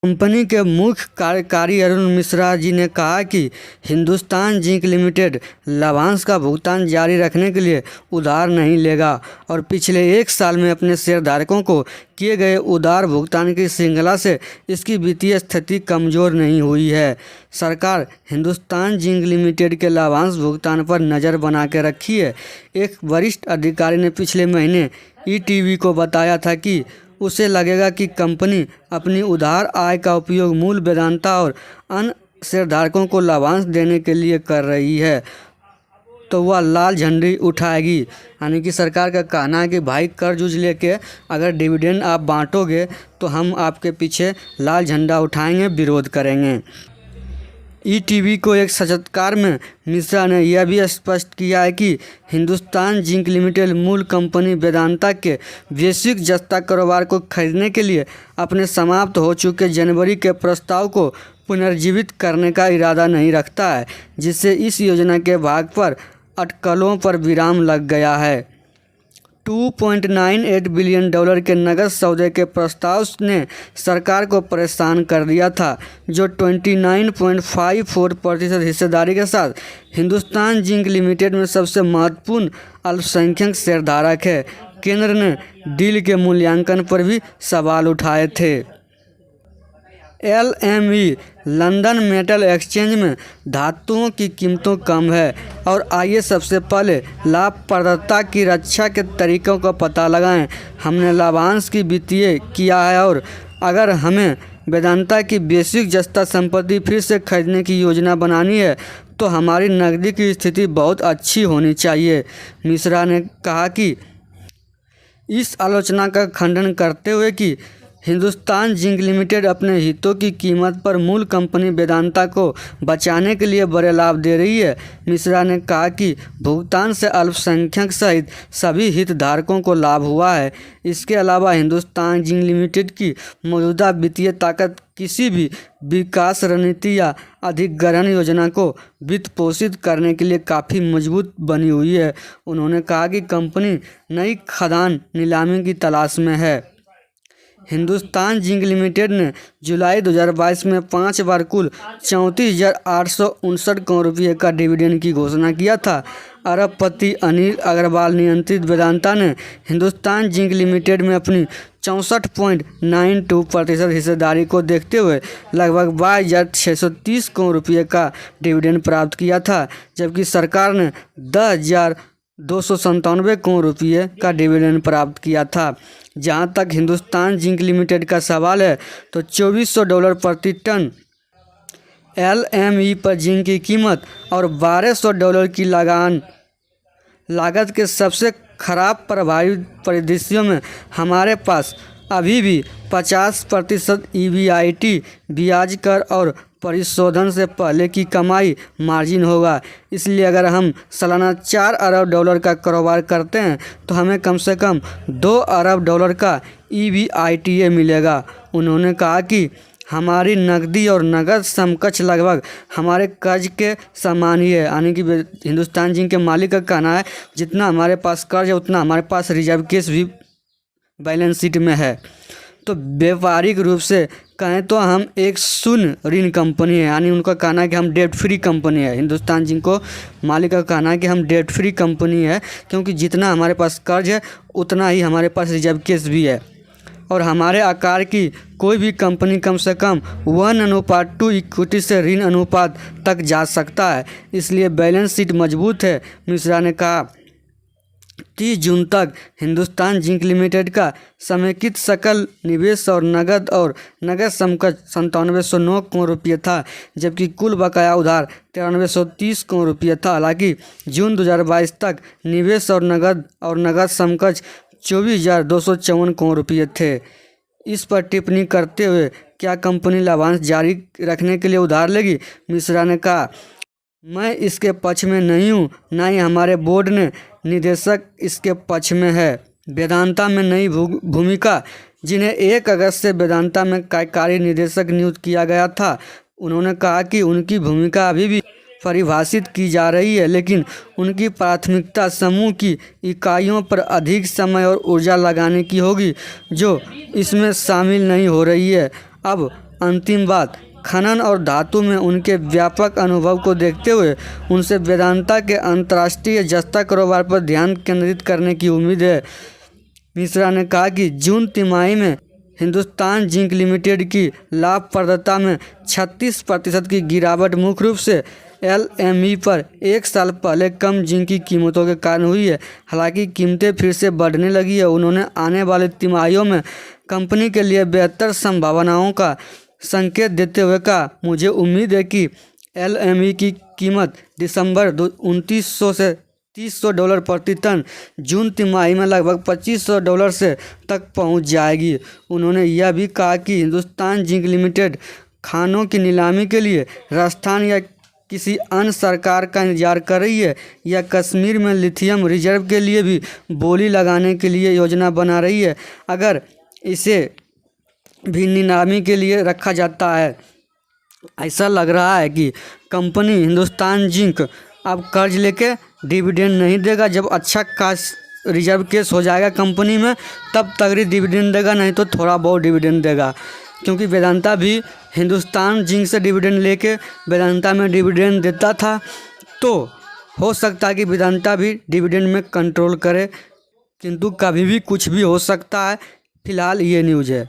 Company के मुख्य कार्यकारी अरुण मिश्रा जी ने कहा कि हिंदुस्तान जिंक लिमिटेड लाभांश का भुगतान जारी रखने के लिए उधार नहीं लेगा और पिछले 1 साल में अपने शेयरधारकों को किए गए उधार भुगतान की श्रृंखला से इसकी वित्तीय स्थिति कमज़ोर नहीं हुई है। सरकार हिंदुस्तान जिंक लिमिटेड के लाभांश भुगतान पर नज़र बना के रखी है। एक वरिष्ठ अधिकारी ने पिछले महीने ईटीवी को बताया था कि उसे लगेगा कि कंपनी अपनी उधार आय का उपयोग मूल वेदांता और अन्य शेयरधारकों को लाभांश देने के लिए कर रही है तो वह लाल झंडी उठाएगी। यानी कि सरकार का कहना है कि भाई कर्ज उज लेके अगर डिविडेंड आप बांटोगे तो हम आपके पीछे लाल झंडा उठाएंगे, विरोध करेंगे। ईटीवी को एक साक्षात्कार में मिश्रा ने यह भी स्पष्ट किया है कि हिंदुस्तान जिंक लिमिटेड मूल कंपनी वेदांता के वैश्विक जस्ता कारोबार को खरीदने के लिए अपने समाप्त हो चुके जनवरी के प्रस्ताव को पुनर्जीवित करने का इरादा नहीं रखता है, जिससे इस योजना के भाग पर अटकलों पर विराम लग गया है। $2.98 बिलियन के नकद सौदे के प्रस्ताव ने सरकार को परेशान कर दिया था, जो 29.54% हिस्सेदारी के साथ हिंदुस्तान जिंक लिमिटेड में सबसे महत्वपूर्ण अल्पसंख्यक शेयरधारक है। केंद्र ने डील के मूल्यांकन पर भी सवाल उठाए थे। LME लंदन मेटल एक्सचेंज में धातुओं की कीमतों कम है और आइए सबसे पहले लाभप्रदता की रक्षा के तरीकों का पता लगाएं। हमने लाभांश की वित्तीय किया है और अगर हमें वेदांता की वैश्विक जस्ता संपत्ति फिर से खरीदने की योजना बनानी है तो हमारी नकदी की स्थिति बहुत अच्छी होनी चाहिए। मिश्रा ने कहा कि इस आलोचना का खंडन करते हुए कि हिंदुस्तान जिंक लिमिटेड अपने हितों की कीमत पर मूल कंपनी वेदांता को बचाने के लिए बड़े लाभ दे रही है। मिश्रा ने कहा कि भुगतान से अल्पसंख्यक सहित सभी हितधारकों को लाभ हुआ है। इसके अलावा हिंदुस्तान जिंक लिमिटेड की मौजूदा वित्तीय ताकत किसी भी विकास रणनीति या अधिग्रहण योजना को वित्त पोषित करने के लिए काफ़ी मजबूत बनी हुई है। उन्होंने कहा कि कंपनी नई खदान नीलामी की तलाश में है। हिंदुस्तान जिंक लिमिटेड ने जुलाई 2022 में 5 बार कुल 34,859 करोड़ रुपये का डिविडेंड की घोषणा किया था। अरबपति अनिल अग्रवाल नियंत्रित वेदांता ने हिंदुस्तान जिंक लिमिटेड में अपनी 64.92% हिस्सेदारी को देखते हुए लगभग 22,630 करोड़ रुपये का डिविडेंड प्राप्त किया था, जबकि सरकार ने 10,297 करोड़ रुपये का डिविडेंड प्राप्त किया था। जहां तक हिंदुस्तान जिंक लिमिटेड का सवाल है तो $2,400 प्रति टन LME पर जिंक की कीमत और $1,200 की लागत के सबसे खराब प्रभावित परिदृश्यों में हमारे पास अभी भी 50% EBIT ब्याज कर और परिशोधन से पहले की कमाई मार्जिन होगा। इसलिए अगर हम सालाना $4 अरब का कारोबार करते हैं तो हमें कम से कम $2 अरब का EBITA मिलेगा। उन्होंने कहा कि हमारी नकदी और नकद समकक्ष लगभग हमारे कर्ज के समान ही है। यानी कि हिंदुस्तान जिंक के मालिक का कहना है जितना हमारे पास कर्ज है उतना हमारे पास रिजर्व केस भी बैलेंस शीट में है। तो व्यापारिक रूप से कहें तो हम एक शून्य ऋण कंपनी है, यानी उनका कहना है कि हम डेट फ्री कंपनी है। हिंदुस्तान जिंक को मालिक का कहना है कि हम डेट फ्री कंपनी है, क्योंकि जितना हमारे पास कर्ज है उतना ही हमारे पास रिजर्व केस भी है और हमारे आकार की कोई भी कंपनी कम से कम 1:2 इक्विटी से ऋण अनुपात तक जा सकता है। इसलिए बैलेंस शीट मजबूत है। मिश्रा ने कहा 30 जून तक हिंदुस्तान जिंक लिमिटेड का समेकित सकल निवेश और नगद समकक्ष 9709 करोड़ रुपये था, जबकि कुल बकाया उधार 9330 करोड़ रुपये था। हालांकि जून 2022 तक निवेश और नगद समकक्ष 24,254 करोड़ रुपये थे। इस पर टिप्पणी करते हुए क्या कंपनी लाभांश जारी रखने के लिए उधार लेगी, मिश्रा ने कहा मैं इसके पक्ष में नहीं हूँ, ना ही हमारे बोर्ड ने निदेशक इसके पक्ष में है। वेदांता में नई भूमिका, जिन्हें 1 अगस्त से वेदांता में कार्यकारी निदेशक नियुक्त किया गया था, उन्होंने कहा कि उनकी भूमिका अभी भी परिभाषित की जा रही है, लेकिन उनकी प्राथमिकता समूह की इकाइयों पर अधिक समय और ऊर्जा लगाने की होगी जो इसमें शामिल नहीं हो रही है। अब अंतिम बात, खनन और धातु में उनके व्यापक अनुभव को देखते हुए उनसे वेदांता के अंतर्राष्ट्रीय जस्ता कारोबार पर ध्यान केंद्रित करने की उम्मीद है। मिश्रा ने कहा कि जून तिमाही में हिंदुस्तान जिंक लिमिटेड की लाभप्रदता में 36% की गिरावट मुख्य रूप से एलएमई पर एक साल पहले कम जिंक की कीमतों के कारण हुई है। हालांकि कीमतें फिर से बढ़ने लगी है। उन्होंने आने वाले तिमाहियों में कंपनी के लिए बेहतर संभावनाओं का संकेत देते हुए कहा, मुझे उम्मीद है कि एलएमई की कीमत दिसंबर 2900 से $300 प्रति टन, जून तिमाही में लगभग $2500 से तक पहुंच जाएगी। उन्होंने यह भी कहा कि हिंदुस्तान जिंक लिमिटेड खानों की नीलामी के लिए राजस्थान या किसी अन्य सरकार का इंतजार कर रही है या कश्मीर में लिथियम रिजर्व के लिए भी बोली लगाने के लिए योजना बना रही है। अगर इसे भी नीलामी के लिए रखा जाता है, ऐसा लग रहा है कि कंपनी हिंदुस्तान जिंक अब कर्ज लेके डिविडेंड नहीं देगा। जब अच्छा खास रिजर्व केस हो जाएगा कंपनी में तब तगड़ी डिविडेंड देगा, नहीं तो थोड़ा बहुत डिविडेंड देगा। क्योंकि वेदांता भी हिंदुस्तान जिंक से डिविडेंड लेके वेदांता में डिविडेंड देता था, तो हो सकता है कि वेदांता भी डिविडेंड में कंट्रोल करे, किंतु कभी भी कुछ भी हो सकता है। फिलहाल ये न्यूज़ है।